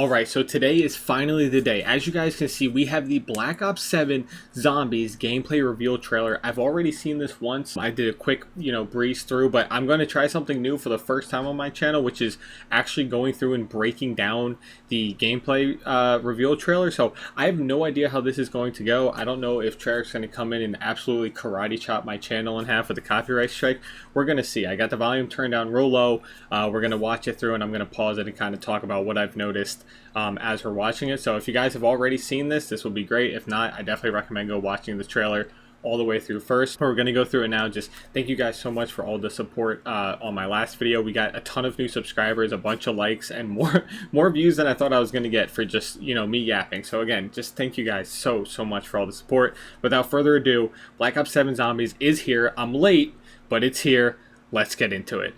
Alright, so today is finally the day. As you guys can see, we have the Black Ops 7 Zombies gameplay reveal trailer. I've already seen this once. I did a quick, breeze through, but I'm going to try something new for the first time on my channel, which is actually going through and breaking down the gameplay reveal trailer. So I have no idea how this is going to go. I don't know if Treyarch's going to come in and absolutely karate chop my channel in half with a copyright strike. We're going to see. I got the volume turned down real low. We're going to watch it through, and I'm going to pause it and kind of talk about what I've noticed as we're watching it. So if you guys have already seen this will be great. If not, I definitely recommend go watching the trailer all the way through first. We're going to go through it now. Just thank you guys so much for all the support on my last video. We got a ton of new subscribers, a bunch of likes, and more views than I thought I was going to get for just me yapping. So again, just thank you guys so much for all the support. Without further ado, Black Ops 7 Zombies is here. I'm late, but it's here. Let's get into it.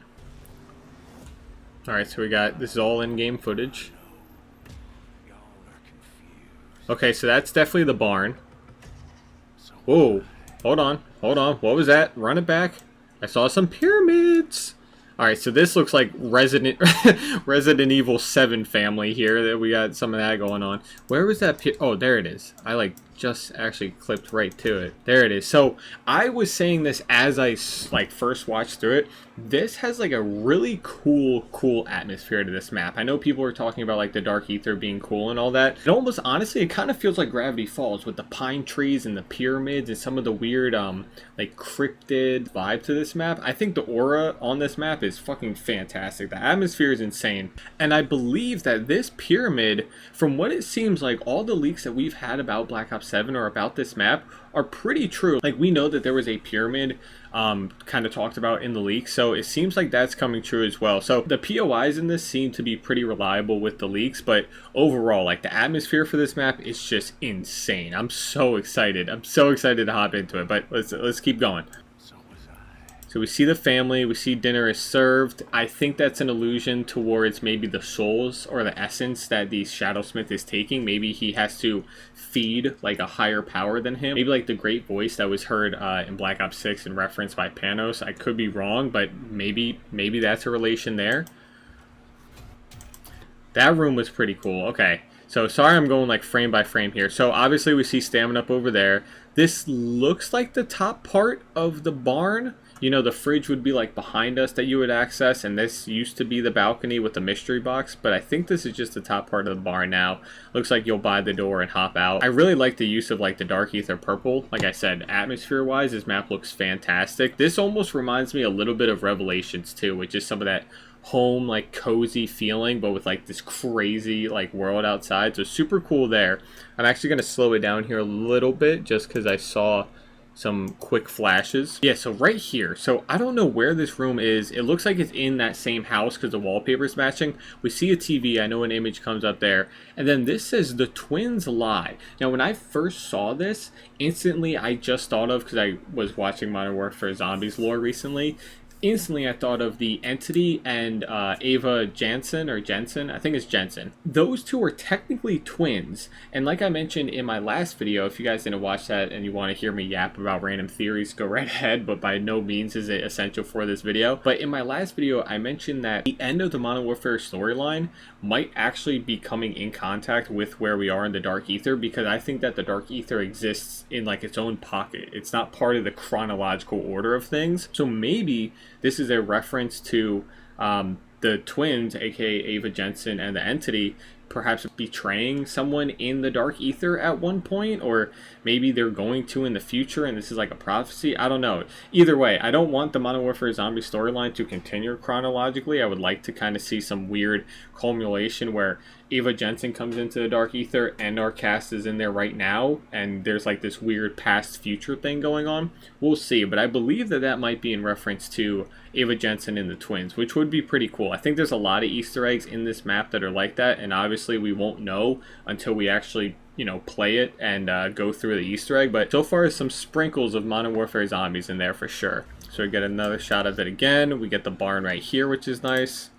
Alright, so we got, this is all in-game footage. Okay, so that's definitely the barn. Whoa, hold on. What was that? Run it back. I saw some pyramids. Alright, so this looks like Resident Evil 7 family here. We got some of that going on. Where was that? Oh, there it is. I just actually clipped right to it. There it is. So I was saying this as I first watched through it. This has a really cool atmosphere to this map. I know people are talking about the Dark Aether being cool and all that. It almost, honestly, it kind of feels like Gravity Falls with the pine trees and the pyramids and some of the weird cryptid vibe to this map. I think the aura on this map is fucking fantastic. The atmosphere is insane. And I believe that this pyramid, from what it seems like, all the leaks that we've had about Black Ops 7 or about this map are pretty true. We know that there was a pyramid kind of talked about in the leaks, so it seems like that's coming true as well. So the POIs in this seem to be pretty reliable with the leaks, but overall, the atmosphere for this map is just insane. I'm so excited. I'm so excited to hop into it, but let's keep going. So we see the family, we see dinner is served. I think that's an allusion towards maybe the souls or the essence that the Shadowsmith is taking. Maybe he has to feed a higher power than him. Maybe the great voice that was heard in Black Ops 6 and referenced by Panos. I could be wrong, but maybe that's a relation there. That room was pretty cool. Okay. So sorry I'm going frame by frame here. So obviously we see Stamina up over there. This looks like the top part of the barn. The fridge would be behind us that you would access, and this used to be the balcony with the mystery box, but I think this is just the top part of the barn now. Looks like you'll buy the door and hop out. I really like the use of the Dark Aether purple. Like I said, atmosphere wise, this map looks fantastic. This almost reminds me a little bit of Revelations too, with just some of that home cozy feeling, but with this crazy world outside. So super cool there. I'm actually going to slow it down here a little bit just because I saw some quick flashes. Yeah, so right here. So I don't know where this room is. It looks like it's in that same house because the wallpaper is matching. We see a TV. I know an image comes up there. And then this says The Twins Lie. Now, when I first saw this, instantly I just thought of, because I was watching Modern Warfare Zombies lore recently, instantly I thought of the Entity and Ava Jensen, I think it's Jensen. Those two are technically twins, and like I mentioned in my last video, if you guys didn't watch that and you want to hear me yap about random theories, go right ahead, but by no means is it essential for this video. But in my last video, I mentioned that the end of the Modern Warfare storyline might actually be coming in contact with where we are in the Dark Aether, because I think that the Dark Aether exists in its own pocket. It's not part of the chronological order of things. So maybe this is a reference to the twins, aka Ava Jensen and the Entity, perhaps betraying someone in the Dark Aether at one point, or maybe they're going to in the future and this is a prophecy. I don't know. Either way, I don't want the Modern Warfare Zombie storyline to continue chronologically. I would like to kind of see some weird culmination where Ava Jensen comes into the Dark Aether and our cast is in there right now, and there's this weird past future thing going on. We'll see, but I believe that might be in reference to Ava Jensen and the twins, which would be pretty cool. I think there's a lot of Easter eggs in this map that are like that, and obviously we won't know until we actually play it and go through the Easter egg, but so far some sprinkles of Modern Warfare Zombies in there for sure. So we get another shot of it again. We get the barn right here, which is nice.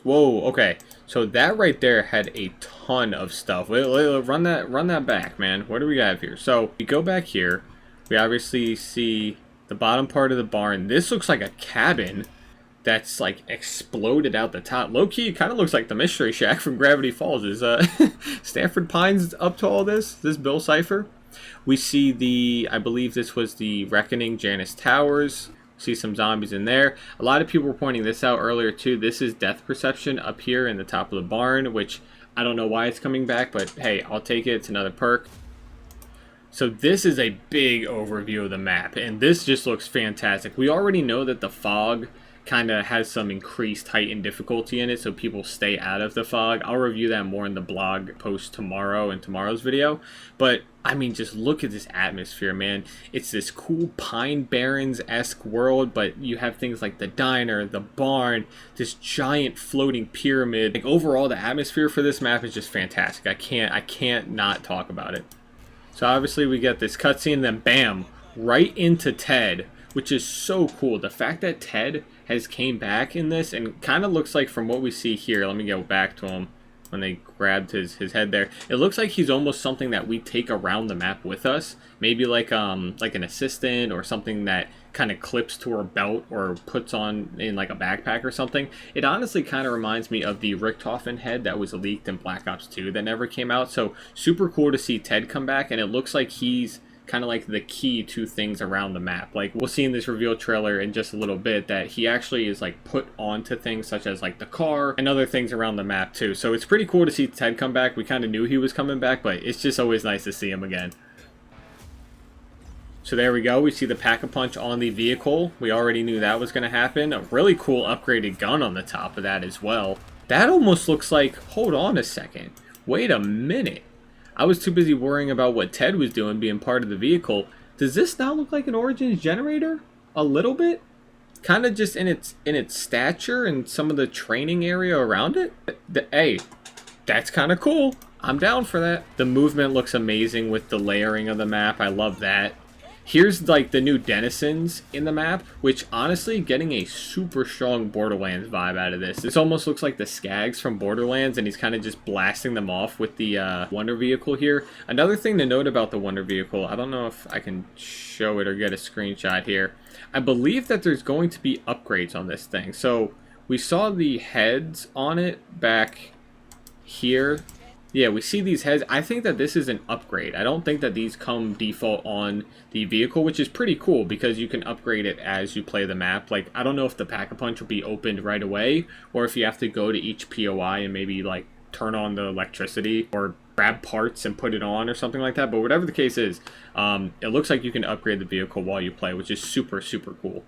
Whoa, okay. So that right there had a ton of stuff. Run that back, man. What do we have here? So we go back here. We obviously see the bottom part of the barn. This looks like a cabin that's like exploded out the top. Low-key, it kind of looks like the Mystery Shack from Gravity Falls. Is Stanford Pines up to all this? This Bill Cipher? We see the, I believe this was the Reckoning Janus Towers. See some zombies in there. A lot of people were pointing this out earlier too. This is Death Perception up here in the top of the barn, which I don't know why it's coming back, but hey, I'll take it. It's another perk. So this is a big overview of the map, and this just looks fantastic. We already know that the fog kind of has some increased height and difficulty in it, so people stay out of the fog. I'll review that more in the blog post tomorrow in tomorrow's video. But I mean, just look at this atmosphere, man. It's this cool Pine Barrens-esque world, but you have things like the diner, the barn, this giant floating pyramid. Like, overall, the atmosphere for this map is just fantastic. I can't not talk about it. So obviously we get this cutscene, then bam, right into Ted, which is so cool. The fact that Ted has came back in this and kind of looks like, from what we see here, let me go back to him when they grabbed his head there. It looks like he's almost something that we take around the map with us. Maybe like an assistant or something that kind of clips to her belt or puts on in like a backpack or something. It honestly kind of reminds me of the Richtofen head that was leaked in Black Ops 2 that never came out. So super cool to see Ted come back, and it looks like he's kind of like the key to things around the map. Like, we'll see in this reveal trailer in just a little bit that he actually is like put onto things such as like the car and other things around the map too. So it's pretty cool to see Ted come back. We kind of knew he was coming back, but it's just always nice to see him again. So there we go. We see the Pack-a-Punch on the vehicle. We already knew that was going to happen. A really cool upgraded gun on the top of that as well. That almost looks like, hold on a second. Wait a minute. I was too busy worrying about what Ted was doing being part of the vehicle. Does this now look like an Origins generator? A little bit? Kind of just in its stature and some of the training area around it? Hey, that's kind of cool. I'm down for that. The movement looks amazing with the layering of the map. I love that. Here's like the new denizens in the map, which honestly getting a super strong Borderlands vibe out of this. This almost looks like the Skags from Borderlands, and he's kind of just blasting them off with the Wonder Vehicle here. Another thing to note about the Wonder Vehicle, I don't know if I can show it or get a screenshot here. I believe that there's going to be upgrades on this thing. So we saw the heads on it back here. Yeah, we see these heads. I think that this is an upgrade. I don't think that these come default on the vehicle, which is pretty cool because you can upgrade it as you play the map. Like, I don't know if the Pack-a-Punch will be opened right away, or if you have to go to each POI and maybe like turn on the electricity or grab parts and put it on or something like that. But whatever the case is, it looks like you can upgrade the vehicle while you play, which is super, super cool.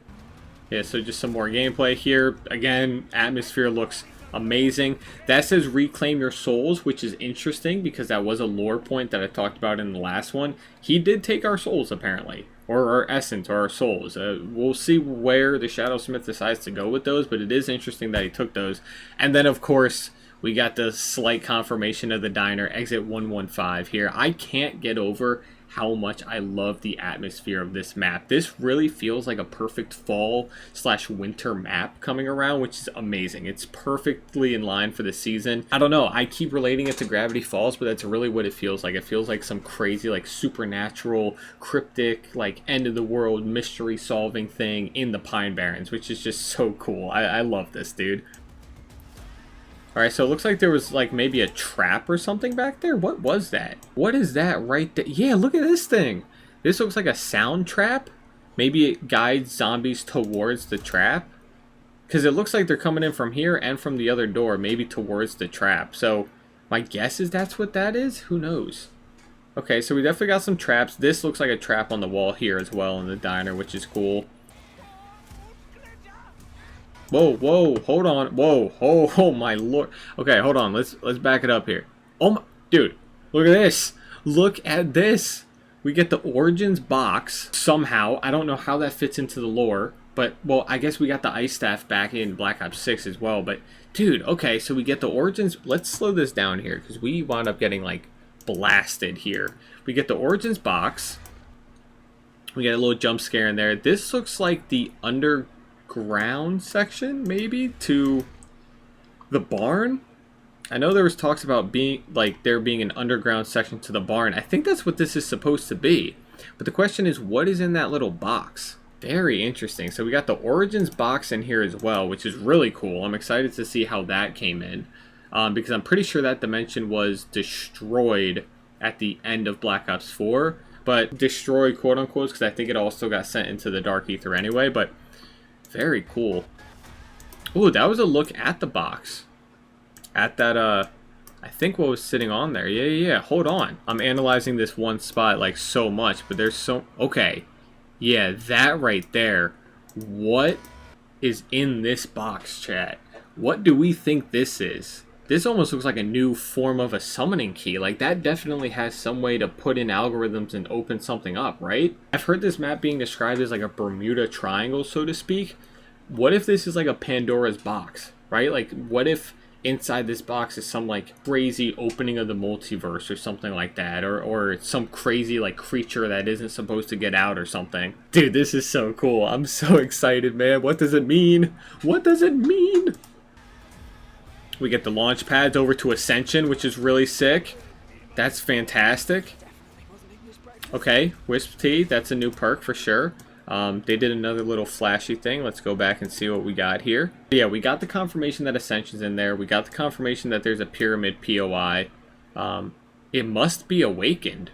Yeah, so just some more gameplay here. Again, atmosphere looks amazing. That says reclaim your souls, which is interesting because that was a lore point that I talked about in the last one. He did take our souls apparently, or our essence, or our souls. We'll see where the Shadowsmith decides to go with those, but it is interesting that he took those. And then of course we got the slight confirmation of the diner, exit 115 here. I can't get over how much I love the atmosphere of this map. This really feels like a perfect fall/winter map coming around, which is amazing. It's perfectly in line for the season. I don't know, I keep relating it to Gravity Falls, but that's really what it feels like. It feels like some crazy, like supernatural, cryptic, like end of the world mystery solving thing in the Pine Barrens, which is just so cool. I love this, dude. Alright, so it looks like there was like maybe a trap or something back there. What was that? What is that right there? Yeah, look at this thing. This looks like a sound trap. Maybe it guides zombies towards the trap. Because it looks like they're coming in from here and from the other door, maybe towards the trap. So my guess is that's what that is. Who knows? Okay, so we definitely got some traps. This looks like a trap on the wall here as well in the diner, which is cool. Whoa, whoa, hold on. Whoa, oh my lord. Okay, hold on. Let's back it up here. Oh my, dude, look at this. Look at this. We get the Origins box somehow. I don't know how that fits into the lore, but well, I guess we got the ice staff back in Black Ops 6 as well. But dude, okay, so we get the Origins. Let's slow this down here because we wound up getting like blasted here. We get the Origins box. We get a little jump scare in there. This looks like the underground section maybe to the barn. I know there was talks about being like there being an underground section to the barn. I think that's what this is supposed to be, but the question is, what is in that little box? Very interesting. So we got the Origins box in here as well, which is really cool. I'm excited to see how that came in. Because I'm pretty sure that dimension was destroyed at the end of Black Ops 4. But destroyed, quote unquote, because I think it also got sent into the Dark Ether anyway. But very cool. Ooh, that was a look at the box. At that, I think what was sitting on there. Yeah. Hold on. I'm analyzing this one spot like so much, but there's so... Okay. Yeah, that right there. What is in this box, chat? What do we think this is? This almost looks like a new form of a summoning key. Like, that definitely has some way to put in algorithms and open something up, right? I've heard this map being described as like a Bermuda Triangle, so to speak. What if this is like a Pandora's box, right? Like, what if inside this box is some like crazy opening of the multiverse or something like that, or some crazy like creature that isn't supposed to get out or something. Dude, this is so cool. I'm so excited, man. What does it mean? What does it mean? We get the launch pads over to Ascension, which is really sick. That's fantastic. Okay, Wisp Tea, that's a new perk for sure. They did another little flashy thing. Let's go back and see what we got here. Yeah, we got the confirmation that Ascension's in there. We got the confirmation that there's a Pyramid POI. It must be Awakened.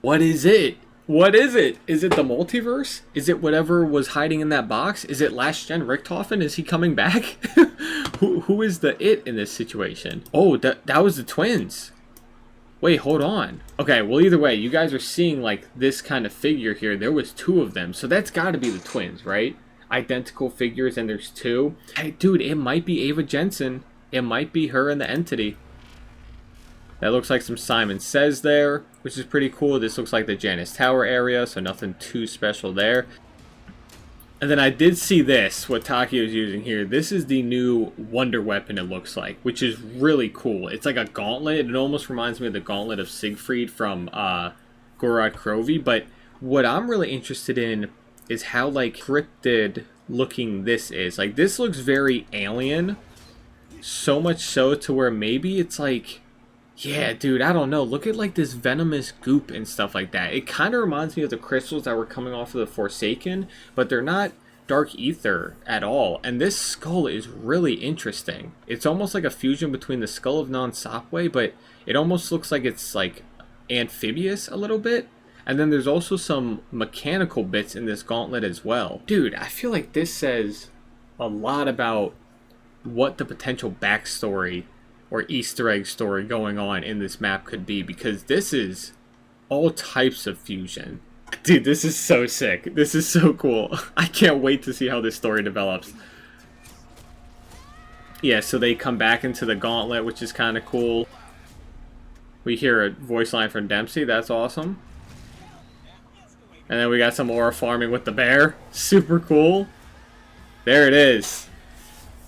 What is it? What is it? Is it the multiverse? Is it whatever was hiding in that box? Is it Last Gen Richtofen? Is he coming back? who is the it in this situation? Oh, that was the twins. Wait, hold on. Okay, well, either way, you guys are seeing, like, this kind of figure here. There was two of them, so that's got to be the twins, right? Identical figures, and there's two. Hey, dude, it might be Ava Jensen. It might be her and the Entity. That looks like some Simon Says there, which is pretty cool. This looks like the Janus Tower area, so nothing too special there. And then I did see this, what Takio's using here. This is the new Wonder Weapon, it looks like, which is really cool. It's like a gauntlet. It almost reminds me of the gauntlet of Siegfried from Gorod Krovi. But what I'm really interested in is how, like, cryptid looking this is. Like, this looks very alien. So much so to where maybe it's like... Yeah, dude, I don't know. Look at, like, this venomous goop and stuff like that. It kind of reminds me of the crystals that were coming off of the Forsaken, but they're not Dark Ether at all. And this skull is really interesting. It's almost like a fusion between the skull of Non-Sopway, but it almost looks like it's, like, amphibious a little bit. And then there's also some mechanical bits in this gauntlet as well. Dude, I feel like this says a lot about what the potential backstory or Easter egg story going on in this map could be, because this is all types of fusion. Dude, this is so sick. This is so cool. I can't wait to see how this story develops. Yeah, so they come back into the gauntlet, which is kind of cool. We hear a voice line from Dempsey. That's awesome. And then we got some aura farming with the bear. Super cool. There it is.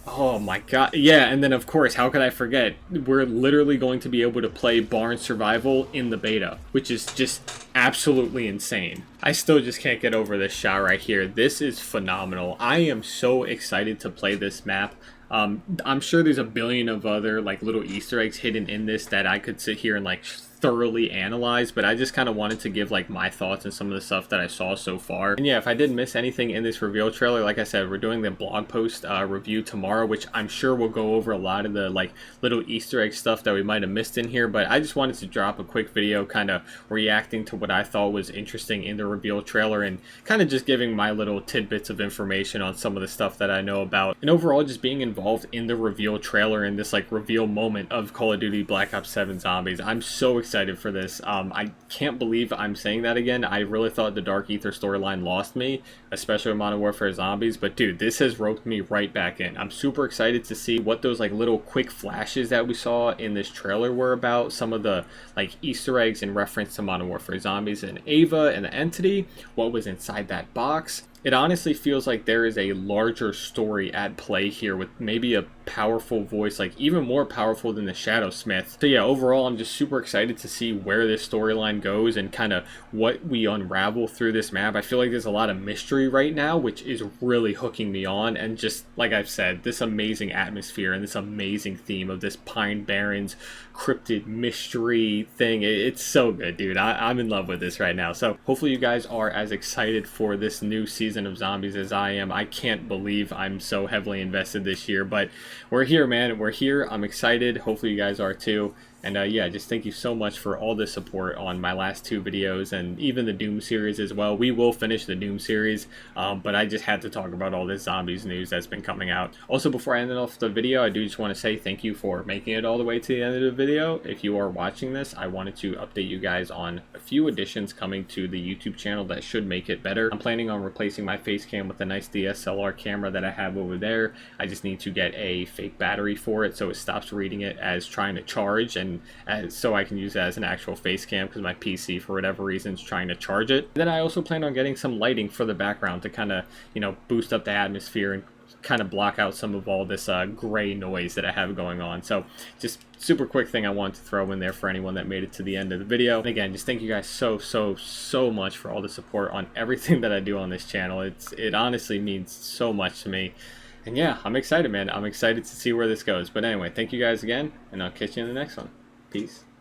Oh my god. Yeah, and then of course, how could I forget? We're literally going to be able to play Barn Survival in the beta, which is just absolutely insane. I still just can't get over this shot right here. This is phenomenal. I am so excited to play this map. I'm sure there's a billion of other like little Easter eggs hidden in this that I could sit here and like thoroughly analyze, but I just kind of wanted to give like my thoughts and some of the stuff that I saw so far. And yeah, if I didn't miss anything in this reveal trailer, like I said, we're doing the blog post review tomorrow, which I'm sure will go over a lot of the like little Easter egg stuff that we might have missed in here. But I just wanted to drop a quick video kind of reacting to what I thought was interesting in the reveal trailer and kind of just giving my little tidbits of information on some of the stuff that I know about, and overall just being involved in the reveal trailer and this like reveal moment of Call of Duty Black Ops 7 Zombies. I'm so excited for this. I can't believe I'm saying that again. I really thought the Dark Ether storyline lost me, especially with Modern Warfare Zombies, but dude, this has roped me right back in. I'm super excited to see what those like little quick flashes that we saw in this trailer were about, some of the like Easter eggs in reference to Modern Warfare Zombies and Ava and the Entity, what was inside that box. it honestly feels like there is a larger story at play here with maybe a powerful voice, like even more powerful than the Shadowsmith. So yeah, overall I'm just super excited to see where this storyline goes and kind of what we unravel through this map. I feel like there's a lot of mystery right now, which is really hooking me on, and just like I've said, this amazing atmosphere and this amazing theme of this Pine Barrens cryptid mystery thing. It's so good, dude. I'm in love with this right now. So hopefully you guys are as excited for this new season of Zombies as I am. I can't believe I'm so heavily invested this year, but we're here, man. We're here. I'm excited. Hopefully you guys are too. And yeah, just thank you so much for all the support on my last 2 videos and even the Doom series as well. We will finish the Doom series, but I just had to talk about all this zombies news that's been coming out. Also, before I end off the video, I do just want to say thank you for making it all the way to the end of the video. If you are watching this, I wanted to update you guys on a few additions coming to the YouTube channel that should make it better. I'm planning on replacing my face cam with a nice DSLR camera that I have over there. I just need to get a fake battery for it so it stops reading it as trying to charge, and so I can use it as an actual face cam because my PC for whatever reason is trying to charge it. Then I also plan on getting some lighting for the background to kind of, you know, boost up the atmosphere and kind of block out some of all this gray noise that I have going on. So just super quick thing I wanted to throw in there for anyone that made it to the end of the video. And again, just thank you guys so much for all the support on everything that I do on this channel. It honestly means so much to me. And yeah, I'm excited, man. I'm excited to see where this goes. But anyway, thank you guys again, and I'll catch you in the next one. Peace.